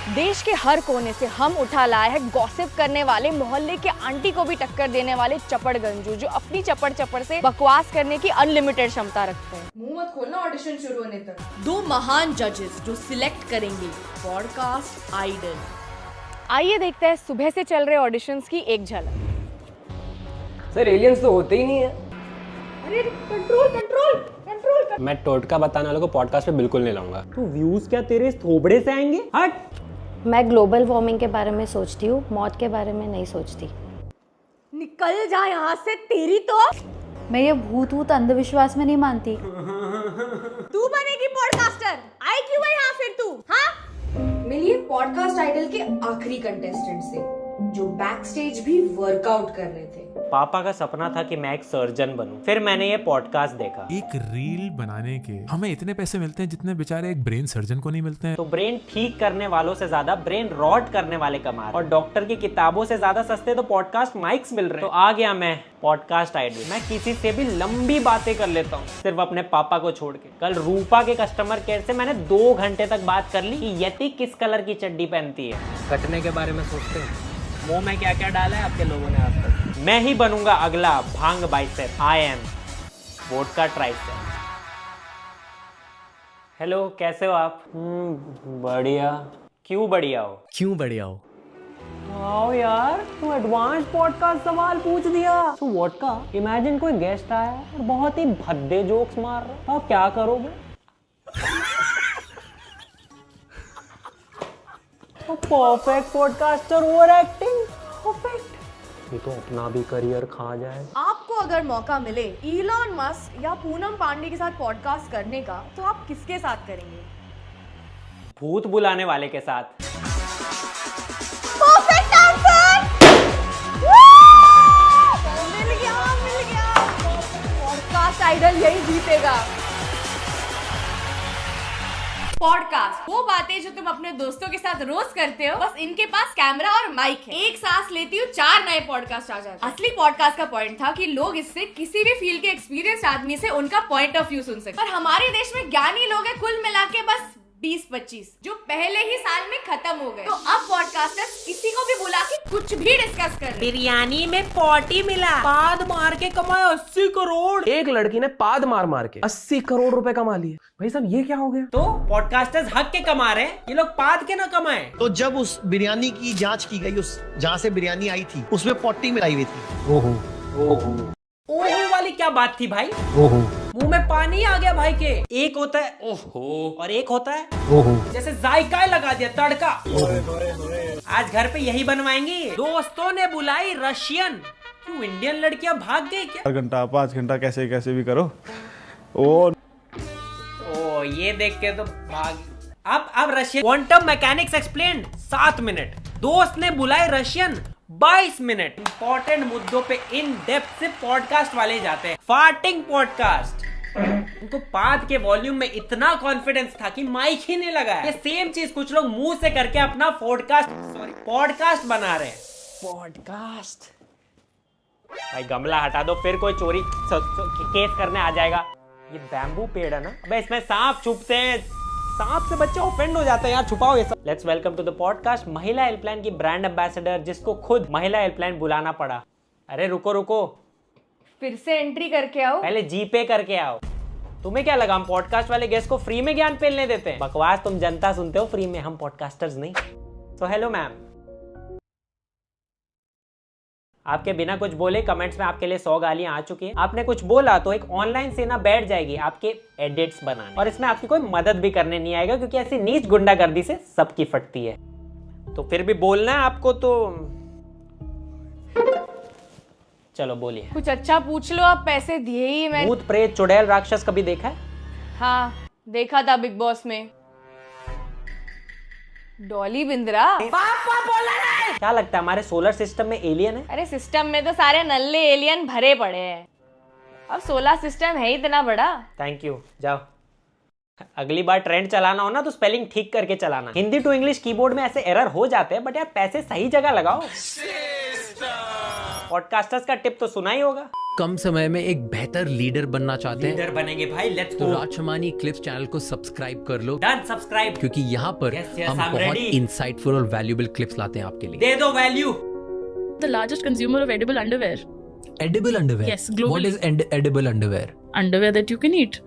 देश के हर कोने से हम उठा लाए हैं गॉसिप करने वाले, मोहल्ले के आंटी को भी टक्कर देने वाले चपड़गंजू, जो अपनी चपड़ से बकवास करने की अनलिमिटेड क्षमता रखते हैं। मुंह मत खोलना ऑडिशन शुरू होने तक। दो महान जजेस जो सिलेक्ट करेंगे पॉडकास्ट आइडल। आइए देखते हैं सुबह से चल रहे ऑडिशंस की एक झलक। सर एलियंस तो होते ही नहीं है। अरे कंट्रोल। मैं टोटका बताने वालों को पॉडकास्ट पे बिल्कुल नहीं लाऊंगा। तो व्यूज क्या तेरे इस थोबड़े से आएंगे? हट। मैं ग्लोबल वार्मिंग के बारे में सोचती हूँ, मौत के बारे में नहीं सोचती। निकल जा यहाँ से, तेरी तो। मैं ये भूत अंधविश्वास में नहीं मानती। तू बनेगी पॉडकास्टर, आई क्यों है यहाँ फिर तू? हाँ, मिलिए पॉडकास्ट आइडल के आखिरी कंटेस्टेंट से, जो बैक स्टेज भी वर्कआउट कर रहे थे। पापा का सपना था कि मैं एक सर्जन बनूं। फिर मैंने ये पॉडकास्ट देखा। एक रील बनाने के हमें इतने पैसे मिलते हैं जितने बेचारे एक ब्रेन सर्जन को नहीं मिलते हैं। तो ब्रेन ठीक करने वालों से ज्यादा ब्रेन रॉट करने वाले कमा रहे हैं। और डॉक्टर की किताबों से ज्यादा सस्ते तो पॉडकास्ट माइक्स मिल रहे हैं। तो आ गया मैं पॉडकास्ट आइडल। मैं किसी से भी लंबी बातें कर लेता हूँ, सिर्फ अपने पापा को छोड़ के। कल रूपा के कस्टमर केयर से मैंने 2 घंटे तक बात कर ली कि यति किस कलर की चड्डी पहनती है। कटने के बारे में सोचते हैं। मुंह में क्या क्या डाला है आपके लोगों ने आज तक? मैं ही बनूंगा अगला bhang bicep. I am vodka tricep. Hello, कैसे हो आप? बढ़िया। क्यों बढ़िया हो? आओ यार, तू एडवांस पॉडकास्ट सवाल पूछ दिया। तो वोडका, इमेजिन कोई गेस्ट आया और बहुत ही भद्दे जोक्स मार रहा है, तो आप क्या करोगे? Perfect podcaster, over acting perfect. ये तो अपना भी करियर खा जाए। आपको अगर मौका मिले इलॉन मस्क या पूनम पांडे के साथ पॉडकास्ट करने का, तो आप किसके साथ करेंगे? भूत बुलाने वाले के साथ। Perfect answer. मिल गया। पॉडकास्ट आइडल यही जीतेगा। पॉडकास्ट वो बातें जो तुम अपने दोस्तों के साथ रोज करते हो, बस इनके पास कैमरा और माइक है। एक सांस लेती हूँ 4 नए पॉडकास्ट आ जाते हैं। असली पॉडकास्ट का पॉइंट था कि लोग इससे किसी भी फील्ड के एक्सपीरियंस आदमी से उनका पॉइंट ऑफ व्यू सुन सके। पर हमारे देश में ज्ञानी लोग हैं कुल मिला के बस 20-25, जो पहले ही साल में खत्म हो गए। तो अब पॉडकास्टर्स किसी को भी बुला के कुछ भी डिस्कस कर। बिरयानी में पॉटी मिला, पाद मार के कमाए 80 करोड़। एक लड़की ने पाद मार के 80 करोड़ रुपए कमा लिए। भाई साहब ये क्या हो गया? तो पॉडकास्टर्स हक के कमा रहे हैं, ये लोग पाद के ना कमाए। तो जब उस बिरयानी की जांच की गई, उस जहाँ से बिरयानी आई थी उसमें पॉटी मिलाई हुई थी। ओहो वाली क्या बात थी भाई? मुंह में पानी आ गया भाई के। एक होता है ओहो और एक होता है ओहो। जैसे जायका लगा दिया, तड़का। आज घर पे यही बनवाएंगे। दोस्तों ने बुलाई रशियन। क्यों इंडियन लड़कियां भाग गई क्या? 5 घंटा कैसे भी करो। ये देख के तो भाग। अब Russian quantum mechanics explained 7 minute. दोस्त ने बुलाए रशियन 22 मिनट। इंपॉर्टेंट मुद्दों पे इन डेप्थ से पॉडकास्ट वाले जाते हैं। Farting podcast. उनको पाद के वॉल्यूम में इतना कॉन्फिडेंस था कि माइक ही नहीं लगाया। ये सेम चीज कुछ लोग मुंह से करके अपना पॉडकास्ट बना रहे हैं। पॉडकास्ट। भाई गमला हटा दो, फिर कोई चोरी केस करने आ जाएगा। ये बैम्बू पेड़ है ना, अबे इसमें सांप छुपते हैं। सांप से बच्चे ऑफेंड हो जाते हैं यार, छुपाओ ये सब। Let's welcome to the podcast महिला हेल्पलाइन की ब्रांड एम्बेसडर, जिसको खुद महिला हेल्पलाइन बुलाना पड़ा। अरे रुको, फिर से एंट्री करके आओ। पहले जीपे करके आओ। तुम्हें क्या लगा हम पॉडकास्ट वाले गेस्ट को फ्री में ज्ञान पेलने देते हैं? बकवास तुम जनता सुनते हो फ्री में, हम पॉडकास्टर्स नहीं। सो हेलो मैम, आपके बिना कुछ बोले कमेंट्स में आपके लिए 100 गालियां आ चुकी हैं। आपने कुछ बोला तो एक ऑनलाइन सेना बैठ जाएगी आपके एडिट्स बनाने, और इसमें आपकी कोई मदद भी करने नहीं आएगा, क्योंकि ऐसी नीच गुंडागर्दी से सबकी फटती है। तो फिर भी बोलना है आपको, तो चलो बोलिए। कुछ अच्छा पूछ लो, आप पैसे दिए ही मैंने। भूत प्रेत चुड़ैल राक्षस कभी देखा है? हाँ, देखा था बिग बॉस में। डॉली बिंद्रा। पापा बोला नहीं। क्या लगता है हमारे सोलर सिस्टम में एलियन है? अरे सिस्टम में तो सारे नल्ले एलियन भरे पड़े हैं। अब सोलर सिस्टम है इतना बड़ा। थैंक यू, जाओ। अगली बार ट्रेंड चलाना हो ना तो स्पेलिंग ठीक करके चलाना। हिंदी टू इंग्लिश कीबोर्ड में ऐसे एरर हो जाते हैं, बट यार पैसे सही जगह लगाओ। पॉडकास्टर्स का टिप तो सुना ही होगा। कम समय में एक बेहतर लीडर बनना चाहते हैं, लीडर बनेंगे भाई, लेट्स तो गो। राजशमानी क्लिप्स चैनल को सब्सक्राइब कर लो। Done, subscribe. क्योंकि यहाँ पर हम I'm बहुत ready। इंसाइटफुल और वैल्यूएबल क्लिप्स लाते हैं आपके लिए। दे दो value. The largest consumer of edible underwear. Edible underwear? Yes, globally. What is edible underwear? Underwear that you can eat.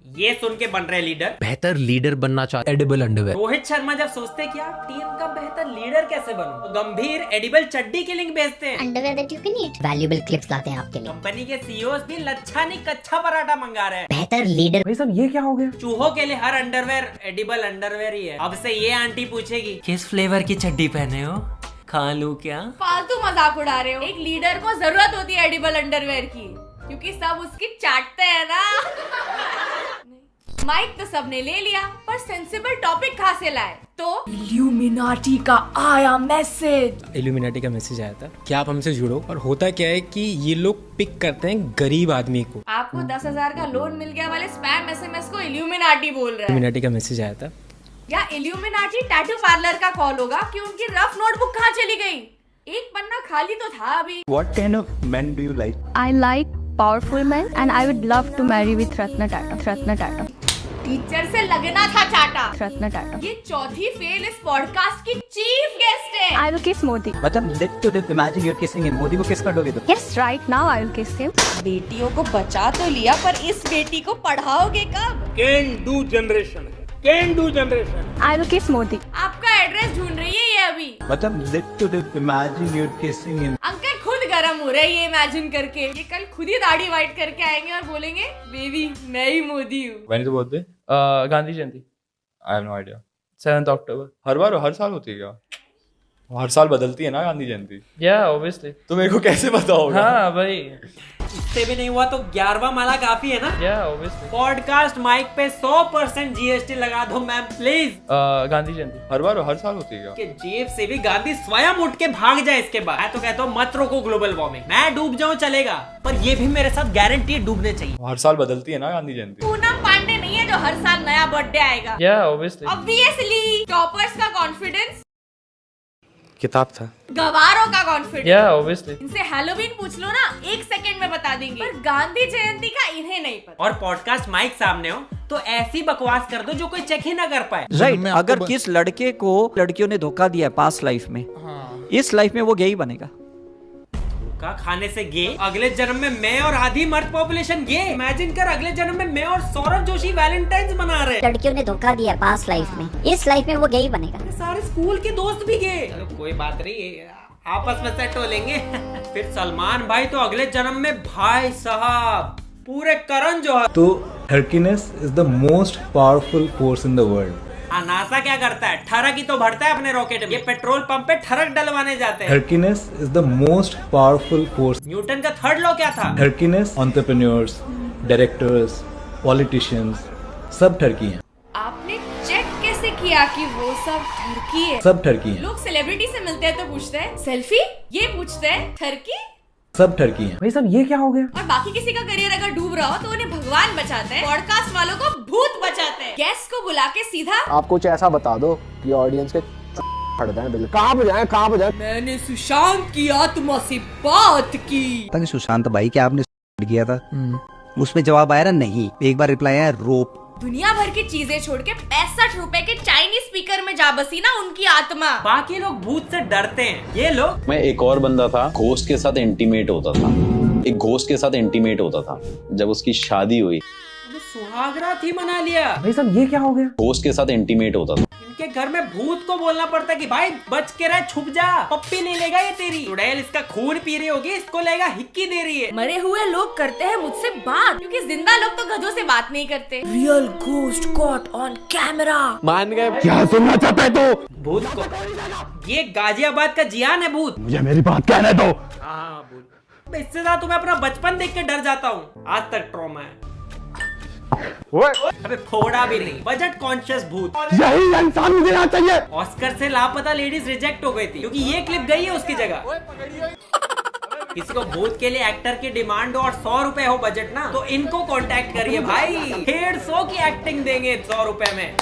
ये सुन के बन रहे लीडर। बेहतर लीडर बनना चाहते एडिबल अंडरवेयर। रोहित शर्मा जब सोचते कि यार टीम का बेहतर लीडर कैसे बनूं, तो गंभीर एडिबल चड्डी की लिंक भेजते हैं। Underwear that you can eat. Valuable clips लाते हैं आपके लिए। कंपनी के सीईओज भी लच्छा नहीं कच्चा पराठा मंगा रहे हैं। बेहतर लीडर। भाई साहब ये क्या हो गया? चूहों के लिए हर अंडरवेयर एडिबल अंडरवेयर ही है। अब से ये आंटी पूछेगी किस फ्लेवर की चड्डी पहने हो, खा लूं क्या? फालतू मजाक उड़ा रहे हो। एक लीडर को जरूरत होती है एडिबल अंडरवेयर की, क्योंकि सब उसकी चाटते हैं ना। माइक तो सबने ले लिया, पर सेंसिबल टॉपिक कहाँ से लाए? तो इल्यूमिनाटी का आया मैसेज। इल्यूमिनाटी का मैसेज आया था कि आप हमसे जुड़ो, और होता क्या है कि ये लोग पिक करते हैं गरीब आदमी को। आपको 10,000 का लोन मिल गया वाले स्पैम एसएमएस को इल्यूमिनाटी बोल रहा है। इल्यूमिनाटी का मैसेज आया था। या इल्यूमिनाटी टैटू पार्लर का कॉल होगा कि उनकी रफ नोटबुक कहाँ चली गई? एक पन्ना खाली तो था अभी। What kind of men do you like? I like powerful men and I would love to marry with Ratna Tata. Ratna Tata. Teacher से लगना था चाटा। Ratna Tata. ये चौथी फेल इस पॉडकास्ट की चीफ गेस्ट है। I will kiss Modi. मतलब lit to lit imagine you are kissing him. Modi को किस कर दोगे तो? Yes, right now I will kiss him. बेटियों को बचा तो लिया, पर इस बेटी को पढ़ाओगे कब? Can do generation. I will kiss Modi. आपका एड्रेस ढूंढ रही है ये अभी। मतलब lit to lit imagine you are kissing him. Uncle खुद गरम हो रहे हैं ये इमेजिन करके। ये कल खुद ही दाढ़ी वाइट करके आएंगे और बोलेंगे बेबी मैं ही मोदी हूँ। When is the birthday? Gandhi Jayanti. I have no idea. 7th October। हर साल होती है क्या? हर साल बदलती है ना गांधी जयंती? Yeah, obviously। तो मेरे को कैसे पता होगा? हाँ भाई। इससे भी नहीं हुआ तो 11वां माला काफी है ना? Yeah, obviously। पॉडकास्ट माइक पे 100% जीएसटी लगा दो मैम प्लीज। गांधी जयंती। हर साल होती है क्या? कि जेब से भी गांधी स्वयं उठ के भाग जाए इसके बाद। मैं तो कहता हूँ मत रोको ग्लोबल वार्मिंग। मैं डूब जाऊँ चलेगा, पर ये भी मेरे साथ गारंटी डूबने चाहिए। हर साल बदलती है ना गांधी जयंती? पूनम पांडे नहीं है जो हर साल नया बर्थडे आएगा। Yeah, obviously। ऑब्वियसली। टॉपर्स का कॉन्फिडेंस किताब था। गवारों का कॉन्फिडेंस। Yeah, obviously। इनसे हैलोवीन पूछ लो ना, 1 सेकंड में बता देंगे, पर गांधी जयंती का इन्हें नहीं पता। और पॉडकास्ट माइक सामने हो तो ऐसी बकवास कर दो जो कोई चेक ही ना कर पाए। राइट। अगर किस लड़के को लड़कियों ने धोखा दिया है पास्ट लाइफ में, इस लाइफ में वो गे ही बनेगा। धोखा खाने से गे, अगले जन्म में मैं और आधी मर्द पॉपुलेशन गे। इमेजिन कर अगले जन्म में मैं और सौरभ जोशी वैलेंटाइंस मना रहे। लड़कियों ने धोखा दिया पास्ट लाइफ में, इस लाइफ में वो गे ही बनेगा। सारे स्कूल के दोस्त भी गे। चलो कोई बात नहीं, आपस में सेट हो लेंगे। फिर सलमान भाई तो अगले जन्म में भाई साहब पूरे करण जोहर। तो हर्किनेस is the most powerful force in the world. NASA क्या करता है? ठरक ही तो भरता है अपने रॉकेट में। ये पेट्रोल पंप पे ठरक डलवाने जाते हैं। हर्किनेस is the most powerful force. Newton का थर्ड लॉ क्या था? हर्किनेस एंटरप्रेन्योर्स, डायरेक्टर्स, पॉलिटिशियंस सब ठरकी हैं। आपने चेक कैसे किया कि वो सब ठरकी है? सब ठरकी हैं। लोग सेलिब्रिटी से मिलते हैं तो पूछते हैं सेल्फी, ये पूछते हैं ठरकी। सब ठरकी हैं। भाई साहब ये क्या हो गया? और बाकी किसी का करियर अगर डूब रहा हो तो उन्हें भगवान बचाते हैं, पॉडकास्ट वालों को भूत बचाते हैं। गेस्ट को बुला के सीधा आप कुछ ऐसा बता दो कि ऑडियंस के फट जाए। बिल्कुल कहाँ पे जाए? मैंने सुशांत की आत्मा से बात की। पता नहीं सुशांत भाई क्या आपने किया था? उसमें जवाब आया ना नहीं, एक बार रिप्लाई आया रोप। दुनिया भर की चीजें छोड़ के 65 रुपए के चाइनीज स्पीकर में जा बसी ना उनकी आत्मा। बाकी लोग भूत से डरते हैं, ये लोग। मैं एक और बंदा था, घोस्ट के साथ इंटीमेट होता था। एक घोस्ट के साथ इंटीमेट होता था। जब उसकी शादी हुई, सुहागरात ही मना लिया। भाई साहब ये क्या हो गया? घोस्ट के साथ इंटीमेट होता था। इनके घर में भूत को बोलना पड़ता है कि भाई बच के रह, छुप जा, पप्पी नहीं लेगा ये तेरी। चुड़ैल इसका खून पी रही होगी, इसको लेगा हिक्की दे रही है। मरे हुए लोग करते हैं मुझसे बात, क्योंकि जिंदा लोग तो गधों से बात नहीं करते। Real ghost caught on camera. मान गए क्या सुनना चाहता है तो? भूत को ये गाजियाबाद का जियान है भूत। मुझे मेरी बात कहने दो। हाँ भूत। इससे ज्यादा तुम्हें अपना बचपन देख के डर जाता हूँ। आज तक ट्रॉमा है। अबे थोड़ा भी नहीं, बजट कॉन्शियस भूत। यही इंसान मुझे यहाँ चाहिए। ऑस्कर से लापता लेडीज रिजेक्ट हो गई थी क्योंकि ये क्लिप गई है उसकी जगह। किसी को भूत के लिए एक्टर की डिमांड हो और 100 रुपए हो बजट ना, तो इनको कांटेक्ट करिए भाई। 150 की एक्टिंग देंगे 100 रुपए में।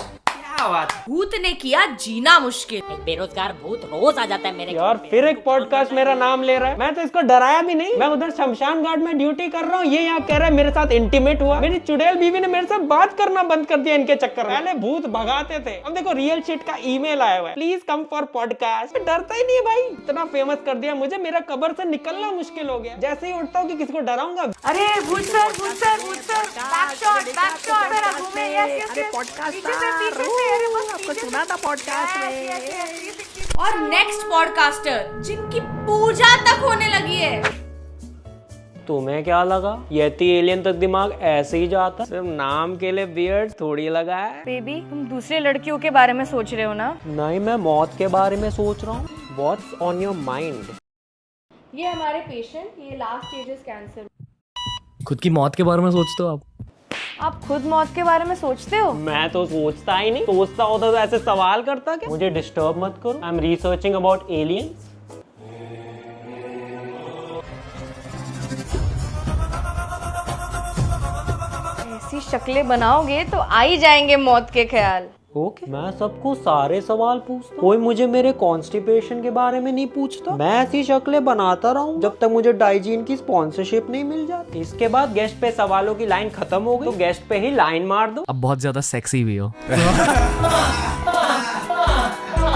क्या बात है। भूत ने किया जीना मुश्किल। एक बेरोजगार भूत रोज आ जाता है मेरे यार फिर एक पॉडकास्ट मेरा नाम ले रहा है। मैं तो इसको डराया भी नहीं। मैं उधर शमशान घाट में ड्यूटी कर रहा हूँ, ये यहाँ कह रहा है मेरे साथ इंटीमेट हुआ। मेरी चुड़ैल बीवी ने मेरे साथ बात करना बंद कर दिया इनके चक्कर में। पहले भूत भगाते थे, अब देखो रियल शिट का ईमेल आया हुआ है, प्लीज कम फॉर पॉडकास्ट। डरता ही नहीं है भाई, इतना फेमस कर दिया मुझे, मेरा कब्र से निकलना मुश्किल हो गया। जैसे ही उठता हूँ कि किसी को डराऊंगा। अरे भूत सर बैक शॉट घूमे। यस पॉडकास्ट आपको सुना था पॉडकास्ट में। और नेक्स्ट पॉडकास्टर जिनकी पूजा तक होने लगी है। तुम्हें क्या लगा यति एलियन तक दिमाग ऐसे ही जाता? सिर्फ नाम के लिए बियर्ड थोड़ी लगा है। बेबी तुम दूसरे लड़कियों के बारे में सोच रहे हो ना? नहीं, मैं मौत के बारे में सोच रहा हूँ। What's on your mind? ये हमारे पेशेंट, ये लास्ट स्टेजेस कैंसर। खुद की मौत के बारे में सोचते हो आप खुद मौत के बारे में सोचते हो? मैं तो सोचता ही नहीं, सोचता होता तो ऐसे सवाल करता क्या? मुझे डिस्टर्ब मत करो, I am researching about aliens. ऐसी शक्लें बनाओगे तो आ ही जाएंगे मौत के ख्याल। ओके, मैं सबको सारे सवाल पूछता, कोई मुझे मेरे कॉन्स्टिपेशन के बारे में नहीं पूछता। मैं ऐसी शक्लें बनाता रहूं जब तक मुझे डाइजीन की स्पॉन्सरशिप नहीं मिल जाती। इसके बाद गेस्ट पे सवालों की लाइन खत्म हो गई तो गेस्ट पे ही लाइन मार दो। अब बहुत ज्यादा सेक्सी भी हो।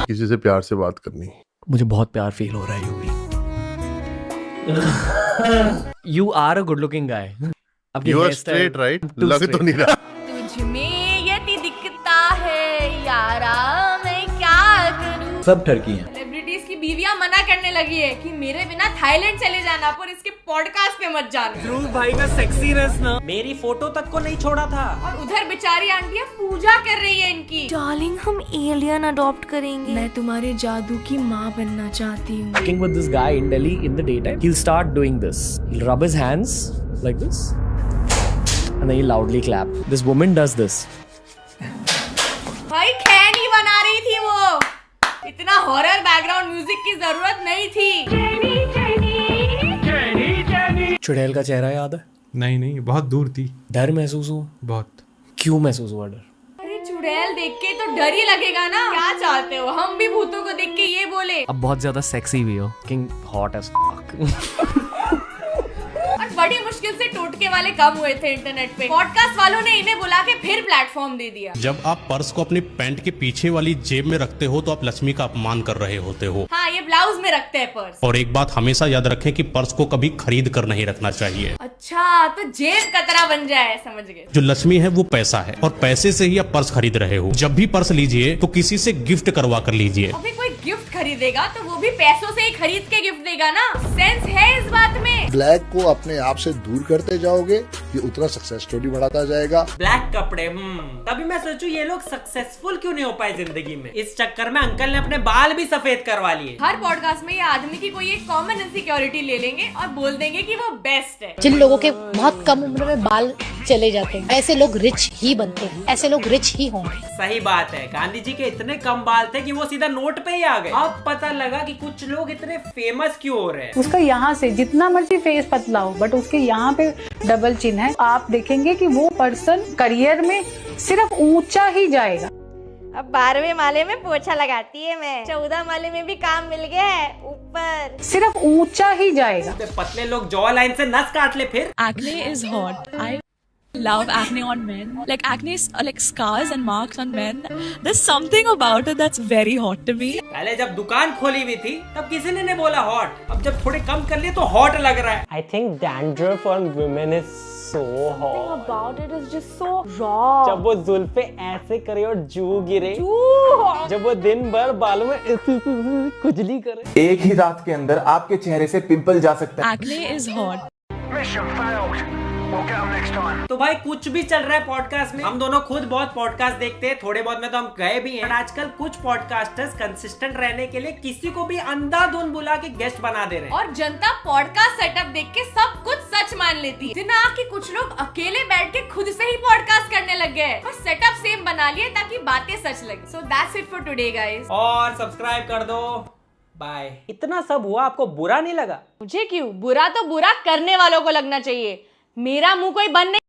किसी से प्यार से बात करनी। मुझे बहुत प्यार फील हो रहा है you are a good looking guy. You are straight right? लग तो नहीं रहा। तुझ में यति दिखता है यारा, मैं क्या करूं? सब ठरकी हैं। सेलिब्रिटीज की बीवियां मना करने लगी है कि मेरे बिना थाईलैंड चले जाना, पर इसके पॉडकास्ट पे मत जाना। ध्रुव भाई का सेक्सीनेस ना मेरी फोटो तक को नहीं छोड़ा था। और उधर बेचारी आंटियां पूजा कर रही है इनकी। डार्लिंग हम एलियन अडॉप्ट करेंगे, मैं तुम्हारे जादू की माँ बनना चाहती हूँ। Working with this guy in Delhi in the daytime, he'll start doing this. He'll rub his hands like this, and then he'll loudly clap. This woman does this. भाई खैनी बना रही थी वो, इतना हॉरर बैकग्राउंड म्यूजिक की जरूरत नहीं थी। चुड़ैल का चेहरा याद है? नहीं, बहुत दूर थी। डर महसूस हुआ? बहुत। क्यों महसूस हुआ डर? अरे चुड़ैल देख के तो डर ही लगेगा ना। क्या चाहते हो हम भी भूतों को देख के ये बोले? अब बहुत ज्यादा सेक्सी भी हो, किंग हॉट एज फक। और बड़ी मुश्किल से टोटके वाले कम हुए थे इंटरनेट पे। पॉडकास्ट वालों ने इन्हें बुला के फिर प्लेटफॉर्म दे दिया। जब आप पर्स को अपनी पैंट के पीछे वाली जेब में रखते हो तो आप लक्ष्मी का अपमान कर रहे होते हो। हाँ, ये ब्लाउज में रखते हैं पर्स। और एक बात हमेशा याद रखें कि पर्स को कभी खरीद कर नहीं रखना चाहिए। अच्छा, तो जेब कतरा बन जाए, समझ गए। जो लक्ष्मी है वो पैसा है और पैसे से ही आप पर्स खरीद रहे हो। जब भी पर्स लीजिए तो किसी से गिफ्ट करवा कर लीजिए। अभी कोई गिफ्ट खरीदेगा तो वो भी पैसों से ही खरीद के गिफ्ट देगा ना। सेंस है इस बात में। ब्लैक को अपने आप से दूर करते जाओगे, ये उतना सक्सेस स्टोरी बढ़ाता जाएगा। ब्लैक कपड़े, तभी मैं सोचू ये लोग सक्सेसफुल क्यों नहीं हो पाए जिंदगी में। इस चक्कर में अंकल ने अपने बाल भी सफेद करवा लिए। हर पॉडकास्ट में ये आदमी की कोई एक कॉमन इनसिक्योरिटी ले लेंगे और बोल देंगे कि वो बेस्ट है। जिन लोगों के बहुत कम उम्र में बाल चले जाते हैं, ऐसे लोग रिच ही बनते हैं, ऐसे लोग रिच ही होंगे। सही बात है, गांधी जी के इतने कम बाल थे कि वो सीधा नोट पे ही आ गए। अब पता लगा कि कुछ लोग इतने फेमस क्यों हो रहे हैं। उसका यहाँ से जितना मर्जी फेस पतला हो, बट उसके यहाँ पे डबल चिन्ह है। आप देखेंगे कि वो पर्सन करियर में सिर्फ ऊंचा ही जाएगा। अब 12वें माले में पोछा लगाती है मैं, 14 माले में भी काम मिल गया है, ऊपर सिर्फ ऊंचा ही जाएगा। पतले लोग जॉ लाइन से नस काट ले फिर। Acne is hot. I love acne on men. Like acne is like scars and marks on men. There's something about it that's very hot to me. पहले जब दुकान खोली हुई थी तब किसी ने नहीं बोला हॉट, अब जब थोड़े कम कर लिए तो हॉट लग रहा है। I think dandruff on women is so hot. Something about it is just so raw. जब वो जुल्फे ऐसे करे और जू गिरे, जब वो दिन भर बालों में खुजली करे। एक ही रात के अंदर आपके चेहरे से पिंपल जा सकता है। Acne is hot. तो भाई कुछ भी चल रहा है पॉडकास्ट में। हम दोनों खुद बहुत पॉडकास्ट देखते हैं, थोड़े बहुत में तो हम गए भी हैं। पर आजकल कुछ पॉडकास्टर्स कंसिस्टेंट रहने के लिए किसी को भी अंधाधुंध बुला के गेस्ट बना दे रहे हैं। और जनता पॉडकास्ट सेटअप देख के सब कुछ सच मान लेती है। जिन्ना कि कुछ लोग अकेले बैठ के खुद से ही पॉडकास्ट करने लग गए और सेटअप सेम बना लिए ताकि बातें सच लगे। So that's it for today guys. और सब्सक्राइब कर दो। बाय। इतना सब हुआ, आपको बुरा नहीं लगा? मुझे क्यों, बुरा तो बुरा करने वालों को लगना चाहिए। मेरा मुंह कोई बंद नहीं।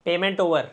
Payment over.